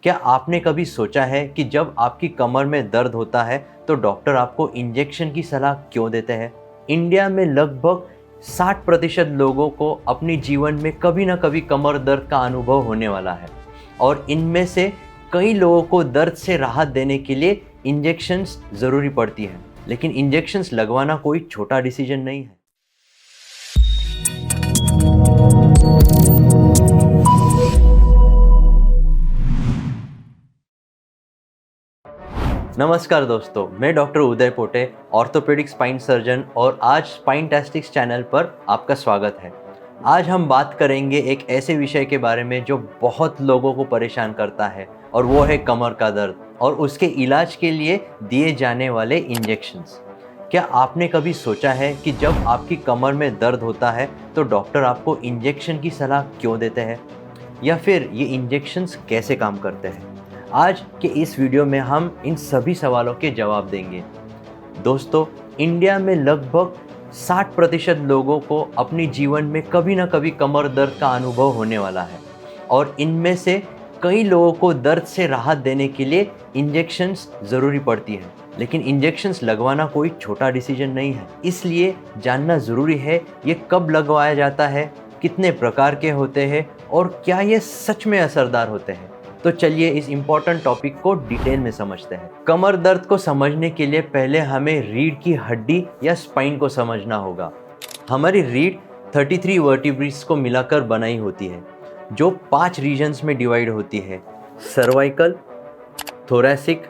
क्या आपने कभी सोचा है कि जब आपकी कमर में दर्द होता है तो डॉक्टर आपको इंजेक्शन की सलाह क्यों देते हैं? इंडिया में लगभग 60% लोगों को अपने जीवन में कभी ना कभी कमर दर्द का अनुभव होने वाला है और इनमें से कई लोगों को दर्द से राहत देने के लिए इंजेक्शंस ज़रूरी पड़ती है। लेकिन इंजेक्शंस लगवाना कोई छोटा डिसीजन नहीं है। नमस्कार दोस्तों, मैं डॉक्टर उदय पोटे, ऑर्थोपेडिक स्पाइन सर्जन और आज स्पाइनटास्टिक्स चैनल पर आपका स्वागत है। आज हम बात करेंगे एक ऐसे विषय के बारे में जो बहुत लोगों को परेशान करता है और वो है कमर का दर्द और उसके इलाज के लिए दिए जाने वाले इंजेक्शंस। क्या आपने कभी सोचा है कि जब आपकी कमर में दर्द होता है तो डॉक्टर आपको इंजेक्शन की सलाह क्यों देते हैं, या फिर ये इंजेक्शंस कैसे काम करते हैं? आज के इस वीडियो में हम इन सभी सवालों के जवाब देंगे। दोस्तों, इंडिया में लगभग 60% लोगों को अपने जीवन में कभी ना कभी कमर दर्द का अनुभव होने वाला है और इनमें से कई लोगों को दर्द से राहत देने के लिए इंजेक्शंस ज़रूरी पड़ती है। लेकिन इंजेक्शंस लगवाना कोई छोटा डिसीजन नहीं है, इसलिए जानना ज़रूरी है ये कब लगवाया जाता है, कितने प्रकार के होते हैं और क्या ये सच में असरदार होते हैं। तो चलिए इस इम्पॉर्टेंट टॉपिक को डिटेल में समझते हैं। कमर दर्द को समझने के लिए पहले हमें रीढ़ की हड्डी या स्पाइन को समझना होगा। हमारी रीढ़ 33 वर्टिब्रेस को मिलाकर बनाई होती है, जो 5 रीजन्स में डिवाइड होती है: सर्वाइकल, थोरैसिक,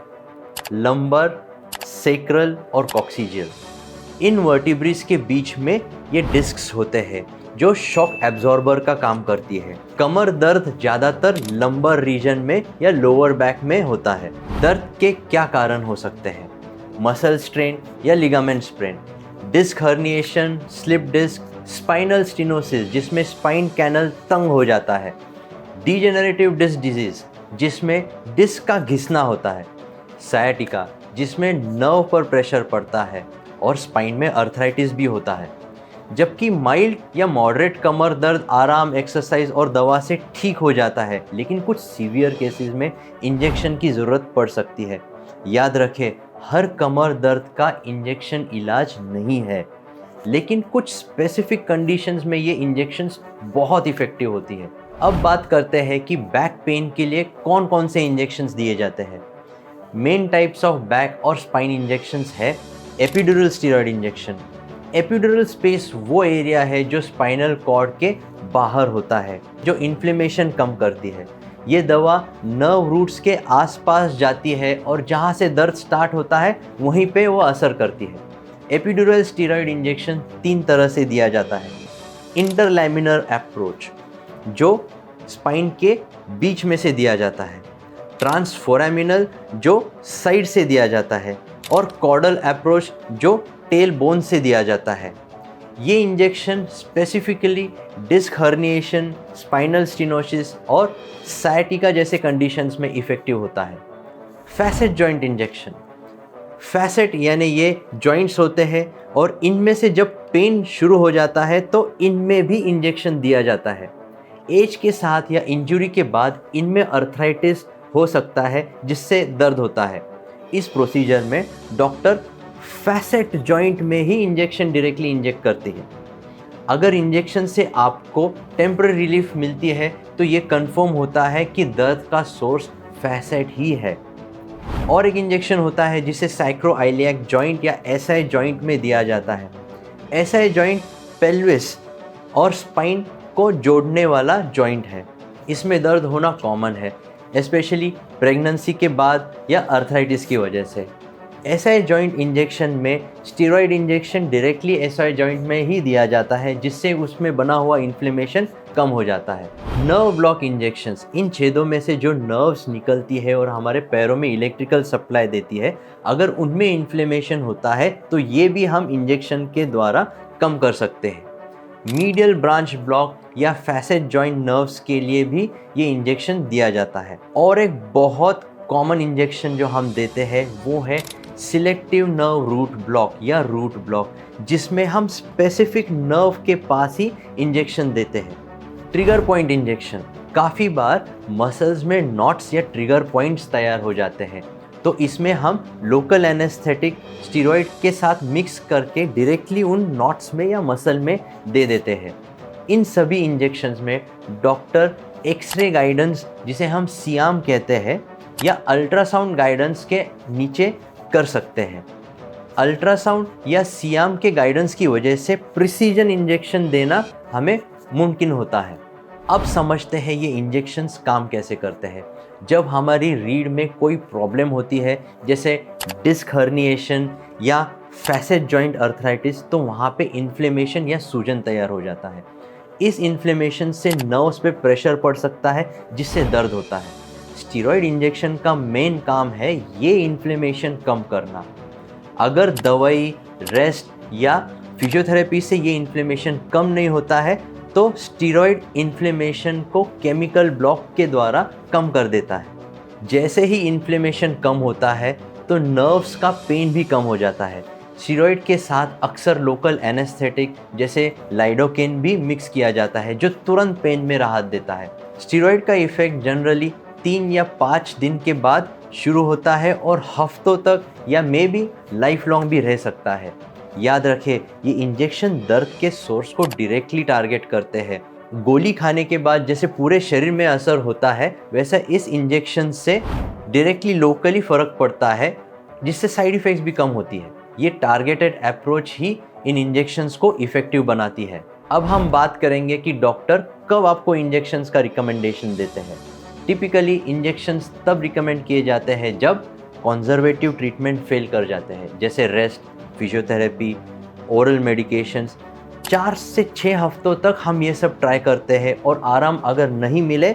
लंबर, सेक्रल और कॉक्सीजियल। इन वर्टिब्रेस के बीच में ये डिस्क्स होते हैं जो शॉक एब्जॉर्बर का काम करती है। कमर दर्द ज़्यादातर लंबर रीजन में या लोअर बैक में होता है। दर्द के क्या कारण हो सकते हैं? मसल स्ट्रेन या ligament sprain, disc herniation, slip disc, spinal stenosis जिसमें स्पाइन कैनल तंग हो जाता है, डीजेनरेटिव डिस्क डिजीज जिसमें डिस्क का घिसना होता है, सायाटिका जिसमें नर्व पर प्रेशर पड़ता है और स्पाइन में अर्थराइटिस भी होता है। जबकि माइल्ड या मॉडरेट कमर दर्द आराम, एक्सरसाइज और दवा से ठीक हो जाता है, लेकिन कुछ सीवियर केसेस में इंजेक्शन की ज़रूरत पड़ सकती है। याद रखें, हर कमर दर्द का इंजेक्शन इलाज नहीं है, लेकिन कुछ स्पेसिफिक कंडीशंस में ये इंजेक्शंस बहुत इफ़ेक्टिव होती है। अब बात करते हैं कि बैक पेन के लिए कौन कौन से इंजेक्शंस दिए जाते हैं। मेन टाइप्स ऑफ बैक और स्पाइन इंजेक्शंस है epidural steroid injection. Epidural space वो एरिया है जो स्पाइनल कॉर्ड के बाहर होता है, जो इन्फ्लेमेशन कम करती है। ये दवा नर्व रूट्स के आसपास जाती है और जहाँ से दर्द स्टार्ट होता है वहीं पे वो असर करती है। एपिड्यूरल स्टेरॉयड इंजेक्शन 3 तरह से दिया जाता है। इंटरलैमिनर अप्रोच, जो स्पाइन के बीच में से दिया जाता है, ट्रांसफोरामिनल जो साइड से दिया जाता है, और कॉर्डल अप्रोच जो टेल बोन से दिया जाता है। ये injection specifically disc herniation, spinal stenosis और सायाटिका जैसे कंडीशंस में इफ़ेक्टिव होता है। फैसेट जॉइंट इंजेक्शन, फैसेट यानी ये जॉइंट्स होते हैं और इनमें से जब पेन शुरू हो जाता है तो इनमें भी इंजेक्शन दिया जाता है। एज के साथ या इंजरी के बाद इनमें अर्थराइटिस हो सकता है जिससे दर्द होता है। इस प्रोसीजर में डॉक्टर फैसेट जॉइंट में ही इंजेक्शन डायरेक्टली इंजेक्ट करती है। अगर इंजेक्शन से आपको टेम्पररी रिलीफ मिलती है तो ये कंफर्म होता है कि दर्द का सोर्स फैसेट ही है। और एक इंजेक्शन होता है जिसे सैक्रोइलियक जॉइंट या एसआई जॉइंट में दिया जाता है। एसआई जॉइंट पेल्विस और स्पाइन को जोड़ने वाला जॉइंट है। इसमें दर्द होना कॉमन है, स्पेशली प्रेगनेंसी के बाद या अर्थराइटिस की वजह से। एसआई जॉइंट इंजेक्शन में steroid injection directly SI joint में ही दिया जाता है, जिससे उसमें बना हुआ इन्फ्लेमेशन कम हो जाता है। नर्व ब्लॉक इंजेक्शंस, इन छेदों में से जो नर्व्स निकलती है और हमारे पैरों में इलेक्ट्रिकल सप्लाई देती है, अगर उनमें इन्फ्लेमेशन होता है तो ये भी हम इंजेक्शन के द्वारा कम कर सकते हैं। मीडियल ब्रांच ब्लॉक या फैसेट जॉइंट नर्व्स के लिए भी ये इंजेक्शन दिया जाता है। और एक बहुत कॉमन इंजेक्शन जो हम देते हैं वो है सिलेक्टिव नर्व रूट ब्लॉक या रूट ब्लॉक, जिसमें हम स्पेसिफिक नर्व के पास ही इंजेक्शन देते हैं। ट्रिगर पॉइंट इंजेक्शन, काफ़ी बार मसल्स में नॉट्स या ट्रिगर पॉइंट्स तैयार हो जाते हैं, तो इसमें हम लोकल एनेस्थेटिक स्टीरॉयड के साथ मिक्स करके डायरेक्टली उन नॉट्स में या मसल में दे देते हैं। इन सभी इंजेक्शंस में डॉक्टर एक्सरे गाइडेंस, जिसे हम सियाम कहते हैं, या अल्ट्रासाउंड गाइडेंस के नीचे कर सकते हैं। अल्ट्रासाउंड या सियाम के गाइडेंस की वजह से प्रिसीजन इंजेक्शन देना हमें मुमकिन होता है। अब समझते हैं ये इंजेक्शंस काम कैसे करते हैं। जब हमारी रीढ़ में कोई प्रॉब्लम होती है, जैसे डिस्क हर्निएशन या फैसेट जॉइंट अर्थराइटिस, तो वहाँ पे इन्फ्लेमेशन या सूजन तैयार हो जाता है। इस इन्फ्लेमेशन से नर्व्स पे प्रेशर पड़ सकता है, जिससे दर्द होता है। स्टीरॉयड इंजेक्शन का मेन काम है ये इन्फ्लेमेशन कम करना। अगर दवाई, रेस्ट या फिजियोथेरेपी से ये इन्फ्लेमेशन कम नहीं होता है, तो स्टीरॉयड इन्फ्लेमेशन को केमिकल ब्लॉक के द्वारा कम कर देता है। जैसे ही इन्फ्लेमेशन कम होता है तो नर्व्स का पेन भी कम हो जाता है। स्टीरॉयड के साथ अक्सर लोकल एनेस्थेटिक जैसे लाइडोकेन भी मिक्स किया जाता है, जो तुरंत पेन में राहत देता है। स्टीरॉयड का इफेक्ट जनरली 3 या 5 दिन के बाद शुरू होता है और हफ्तों तक या मे बी लाइफ लॉन्ग भी रह सकता है। याद रखें, ये इंजेक्शन दर्द के सोर्स को डायरेक्टली टारगेट करते हैं। गोली खाने के बाद जैसे पूरे शरीर में असर होता है, वैसा इस इंजेक्शन से डायरेक्टली लोकली फ़र्क पड़ता है, जिससे साइड इफ़ेक्ट्स भी कम होती है। ये टारगेटेड अप्रोच ही इन इंजेक्शंस को इफ़ेक्टिव बनाती है। अब हम बात करेंगे कि डॉक्टर कब आपको इंजेक्शंस का रिकमेंडेशन देते हैं। टिपिकली इंजेक्शंस तब रिकमेंड किए जाते हैं जब कंजर्वेटिव ट्रीटमेंट फेल कर जाते हैं, जैसे रेस्ट, फिजियोथेरेपी, ओरल मेडिकेशंस। 4 से 6 हफ्तों तक हम ये सब ट्राई करते हैं और आराम अगर नहीं मिले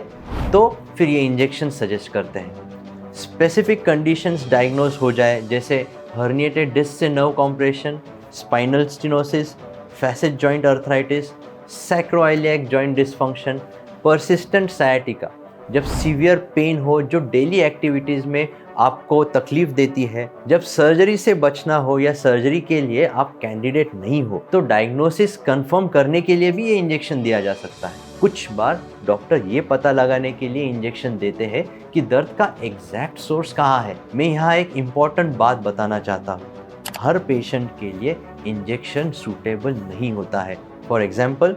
तो फिर ये इंजेक्शन सजेस्ट करते हैं। स्पेसिफिक कंडीशंस डायग्नोज हो जाए, जैसे हर्निएटेड डिस्क से nerve compression, spinal stenosis, facet joint arthritis, sacroiliac joint dysfunction, persistent सायाटिका, जब सीवियर पेन हो जो डेली एक्टिविटीज़ में आपको तकलीफ देती है, जब सर्जरी से बचना हो या सर्जरी के लिए आप कैंडिडेट नहीं हो, तो डायग्नोसिस कंफर्म करने के लिए भी ये इंजेक्शन दिया जा सकता है। कुछ बार डॉक्टर ये पता लगाने के लिए इंजेक्शन देते हैं कि दर्द का एग्जैक्ट सोर्स कहाँ है। मैं यहाँ एक इम्पॉर्टेंट बात बताना चाहता हूँ, हर पेशेंट के लिए इंजेक्शन सूटेबल नहीं होता है। फॉर एग्जाम्पल,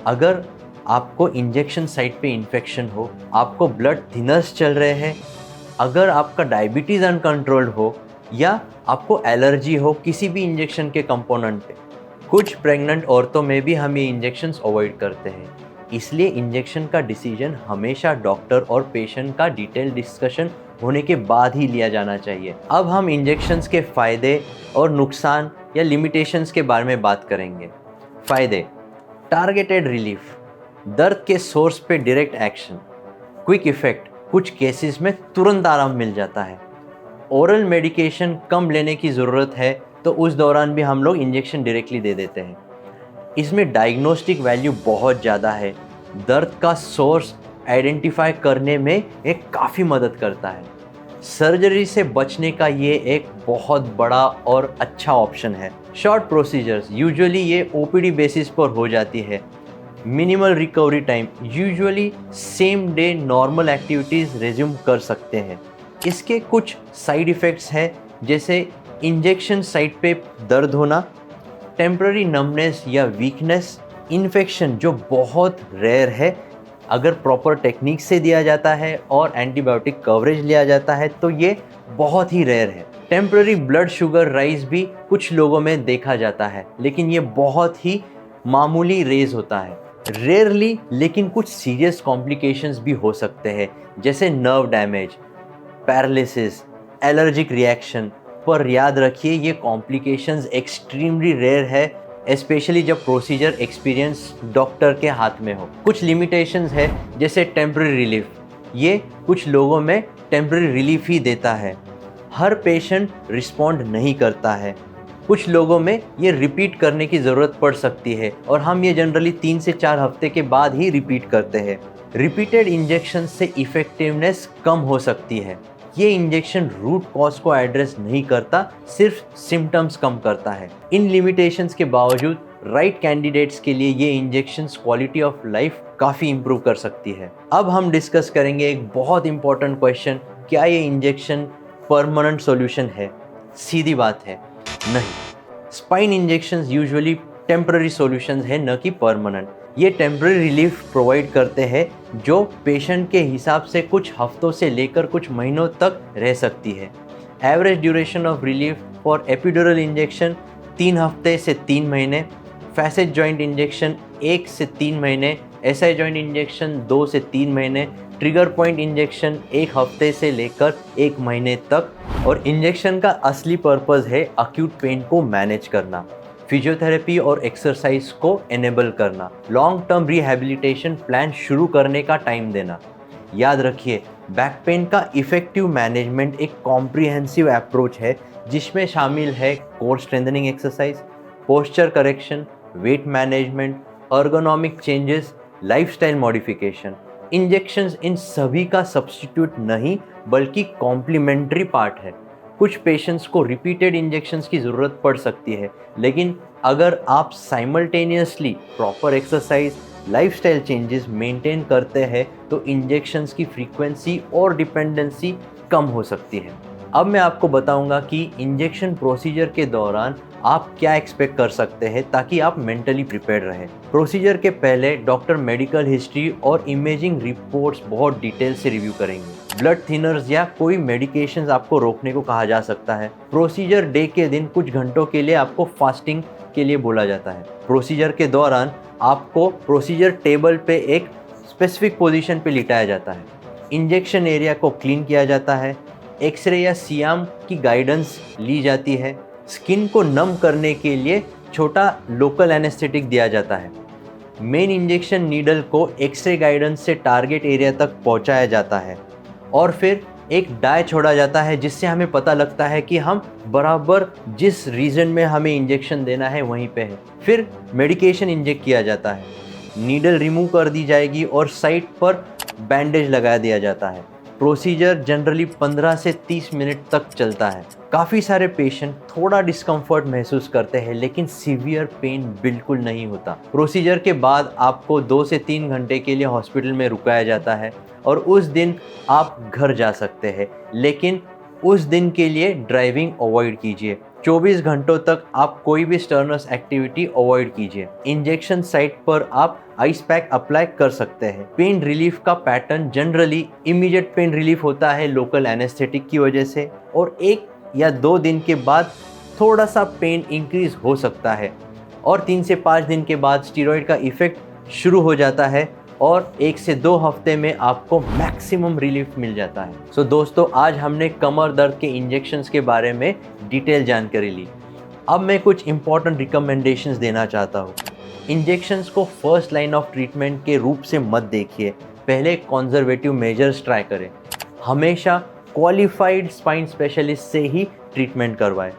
अगर आपको इंजेक्शन साइट पे इन्फेक्शन हो, आपको ब्लड थिनर्स चल रहे हैं, अगर आपका डायबिटीज़ अनकंट्रोल्ड हो, या आपको एलर्जी हो किसी भी इंजेक्शन के कंपोनेंट पे। कुछ प्रेग्नेंट औरतों में भी हम ये इंजेक्शंस अवॉइड करते हैं। इसलिए इंजेक्शन का डिसीजन हमेशा डॉक्टर और पेशेंट का डिटेल डिस्कशन होने के बाद ही लिया जाना चाहिए। अब हम इंजेक्शंस के फ़ायदे और नुकसान या लिमिटेशंस के बारे में बात करेंगे। फ़ायदे: टारगेटेड रिलीफ, दर्द के सोर्स पे डायरेक्ट एक्शन, क्विक इफेक्ट, कुछ केसेस में तुरंत आराम मिल जाता है। ओरल मेडिकेशन कम लेने की ज़रूरत है तो उस दौरान भी हम लोग इंजेक्शन डायरेक्टली दे देते हैं। इसमें डायग्नोस्टिक वैल्यू बहुत ज़्यादा है, दर्द का सोर्स आइडेंटिफाई करने में एक काफ़ी मदद करता है। सर्जरी से बचने का ये एक बहुत बड़ा और अच्छा ऑप्शन है। शॉर्ट प्रोसीजर्स, यूजुअली ये ओपीडी बेसिस पर हो जाती है। Minimal recovery time, usually same day normal activities resume कर सकते हैं। इसके कुछ साइड इफ़ेक्ट्स हैं, जैसे इंजेक्शन साइट पे दर्द होना, टेम्पररी नमनेस या वीकनेस, इन्फेक्शन जो बहुत रेयर है। अगर प्रॉपर टेक्निक से दिया जाता है और एंटीबायोटिक कवरेज लिया जाता है तो ये बहुत ही रेयर है। टेम्पररी ब्लड शुगर राइज भी कुछ लोगों में देखा जाता है, लेकिन ये बहुत ही मामूली रेज होता है। रेयरली, लेकिन कुछ सीरियस कॉम्प्लिकेशंस भी हो सकते हैं, जैसे nerve damage, paralysis, allergic reaction. पर याद रखिए, ये कॉम्प्लिकेशंस एक्सट्रीमली रेयर है, स्पेशली जब प्रोसीजर एक्सपीरियंस डॉक्टर के हाथ में हो। कुछ लिमिटेशंस है, जैसे टेम्पररी रिलीफ, ये कुछ लोगों में टेम्पररी रिलीफ ही देता है। हर पेशेंट रिस्पॉन्ड नहीं करता है। कुछ लोगों में ये रिपीट करने की ज़रूरत पड़ सकती है और हम ये जनरली 3 से 4 हफ्ते के बाद ही रिपीट करते हैं। रिपीटेड इंजेक्शन से इफ़ेक्टिवनेस कम हो सकती है। ये इंजेक्शन रूट कॉज को एड्रेस नहीं करता, सिर्फ सिम्टम्स कम करता है। इन लिमिटेशंस के बावजूद राइट कैंडिडेट्स के लिए ये इंजेक्शंस क्वालिटी ऑफ लाइफ काफ़ी इम्प्रूव कर सकती है। अब हम डिस्कस करेंगे एक बहुत इंपॉर्टेंट क्वेश्चन, क्या ये इंजेक्शन परमानेंट सॉल्यूशन है? सीधी बात है, नहीं। Spine injections usually temporary solutions है, न कि परमानेंट। ये टेम्पररी रिलीफ प्रोवाइड करते हैं जो पेशेंट के हिसाब से कुछ हफ्तों से लेकर कुछ महीनों तक रह सकती है। Average duration of relief for epidural injection 3 हफ्ते से 3 महीने, फैसेट जॉइंट इंजेक्शन 1 से 3 महीने, एसआई जॉइंट इंजेक्शन 2 से 3 महीने, ट्रिगर पॉइंट इंजेक्शन 1 हफ्ते से लेकर 1 महीने तक। और इंजेक्शन का असली पर्पस है अक्यूट पेन को मैनेज करना, फिजियोथेरेपी और एक्सरसाइज को एनेबल करना, लॉन्ग टर्म रिहैबिलिटेशन प्लान शुरू करने का टाइम देना। याद रखिए, बैक पेन का इफेक्टिव मैनेजमेंट एक कॉम्प्रिहेंसिव अप्रोच है जिसमें शामिल है core strengthening exercise, posture correction, weight management, ergonomic changes, lifestyle modification. Injections इन सभी का सब्स्टिट्यूट नहीं बल्कि कॉम्प्लीमेंट्री पार्ट है। कुछ पेशेंट्स को रिपीटेड इंजेक्शंस की ज़रूरत पड़ सकती है, लेकिन अगर आप simultaneously proper exercise, lifestyle changes maintain करते हैं तो इंजेक्शंस की फ्रीक्वेंसी और डिपेंडेंसी कम हो सकती है। अब मैं आपको बताऊंगा कि इंजेक्शन प्रोसीजर के दौरान आप क्या एक्सपेक्ट कर सकते हैं ताकि आप मेंटली प्रिपेयर्ड रहें। प्रोसीजर के पहले डॉक्टर मेडिकल हिस्ट्री और इमेजिंग रिपोर्ट्स बहुत डिटेल से रिव्यू करेंगे। ब्लड थिनर्स या कोई मेडिकेशंस आपको रोकने को कहा जा सकता है। प्रोसीजर डे के दिन कुछ घंटों के लिए आपको फास्टिंग के लिए बोला जाता है। प्रोसीजर के दौरान आपको प्रोसीजर टेबल पे एक स्पेसिफिक पोजीशन पे लिटाया जाता है। इंजेक्शन एरिया को क्लीन किया जाता है। एक्सरे या सियाम की गाइडेंस ली जाती है। स्किन को नम करने के लिए छोटा लोकल एनेस्थेटिक दिया जाता है। मेन इंजेक्शन नीडल को एक्सरे गाइडेंस से टारगेट एरिया तक पहुंचाया जाता है और फिर एक डाई छोड़ा जाता है जिससे हमें पता लगता है कि हम बराबर जिस रीजन में हमें इंजेक्शन देना है वहीं पे है। फिर मेडिकेशन इंजेक्ट किया जाता है। नीडल रिमूव कर दी जाएगी और साइट पर बैंडेज लगा दिया जाता है। प्रोसीजर जनरली 15 से 30 मिनट तक चलता है। काफ़ी सारे पेशेंट थोड़ा डिस्कम्फर्ट महसूस करते हैं लेकिन सीवियर पेन बिल्कुल नहीं होता। प्रोसीजर के बाद आपको 2 से 3 घंटे के लिए हॉस्पिटल में रुकाया जाता है और उस दिन आप घर जा सकते हैं, लेकिन उस दिन के लिए ड्राइविंग अवॉइड कीजिए। 24 घंटों तक आप कोई भी स्टर्नस एक्टिविटी अवॉइड कीजिए। इंजेक्शन साइट पर आप आइस पैक अप्लाई कर सकते हैं। पेन रिलीफ का pattern generally immediate pain relief होता है लोकल एनेस्थेटिक की वजह से, और 1 या 2 दिन के बाद थोड़ा सा पेन इंक्रीज हो सकता है और 3 से 5 दिन के बाद स्टीरॉयड का इफेक्ट शुरू हो जाता है और 1 से 2 हफ्ते में आपको मैक्सिमम रिलीफ मिल जाता है। सो दोस्तों, आज हमने कमर दर्द के इंजेक्शंस के बारे में डिटेल जानकारी ली। अब मैं कुछ इंपॉर्टेंट रिकमेंडेशंस देना चाहता हूँ। इंजेक्शंस को फर्स्ट लाइन ऑफ ट्रीटमेंट के रूप से मत देखिए, पहले कंजर्वेटिव मेजर्स ट्राई करें। हमेशा क्वालिफाइड स्पाइन स्पेशलिस्ट से ही ट्रीटमेंट करवाएं।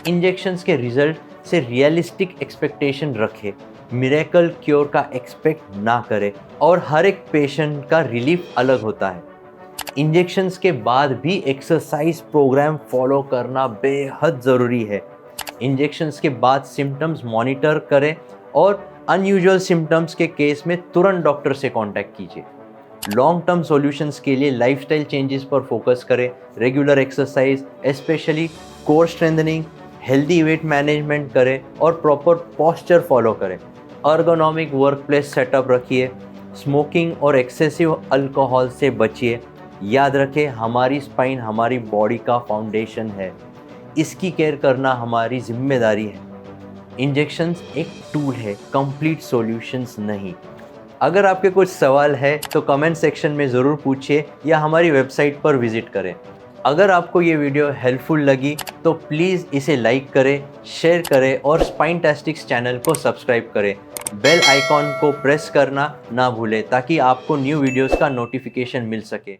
इंजेक्शंस के रिजल्ट से रियलिस्टिक एक्सपेक्टेशन रखें, मिरेकल क्योर का एक्सपेक्ट ना करें और हर एक पेशेंट का रिलीफ अलग होता है। इंजेक्शंस के बाद भी एक्सरसाइज प्रोग्राम फॉलो करना बेहद ज़रूरी है। इंजेक्शंस के बाद सिम्टम्स मॉनिटर करें और अनयूजुअल सिम्टम्स के केस में तुरंत डॉक्टर से कांटेक्ट कीजिए। लॉन्ग टर्म सॉल्यूशंस के लिए लाइफस्टाइल चेंजेस पर फोकस करें, regular exercise specially core strengthening, healthy weight management करें और प्रॉपर पोस्चर फॉलो करें। अर्गोनॉमिक वर्क प्लेस सेटअप रखिए, स्मोकिंग और एक्सेसिव अल्कोहल से बचिए। याद रखें, हमारी स्पाइन हमारी बॉडी का फाउंडेशन है, इसकी केयर करना हमारी जिम्मेदारी है। इंजेक्शंस एक टूल है, कंप्लीट सॉल्यूशंस नहीं। अगर आपके कुछ सवाल है तो कमेंट सेक्शन में ज़रूर पूछिए या हमारी वेबसाइट पर विजिट करें। अगर आपको ये वीडियो हेल्पफुल लगी तो प्लीज़ इसे लाइक करें, शेयर करें और स्पाइनटास्टिक्स चैनल को सब्सक्राइब करें। बेल आइकॉन को प्रेस करना ना भूलें ताकि आपको न्यू वीडियोस का नोटिफिकेशन मिल सके।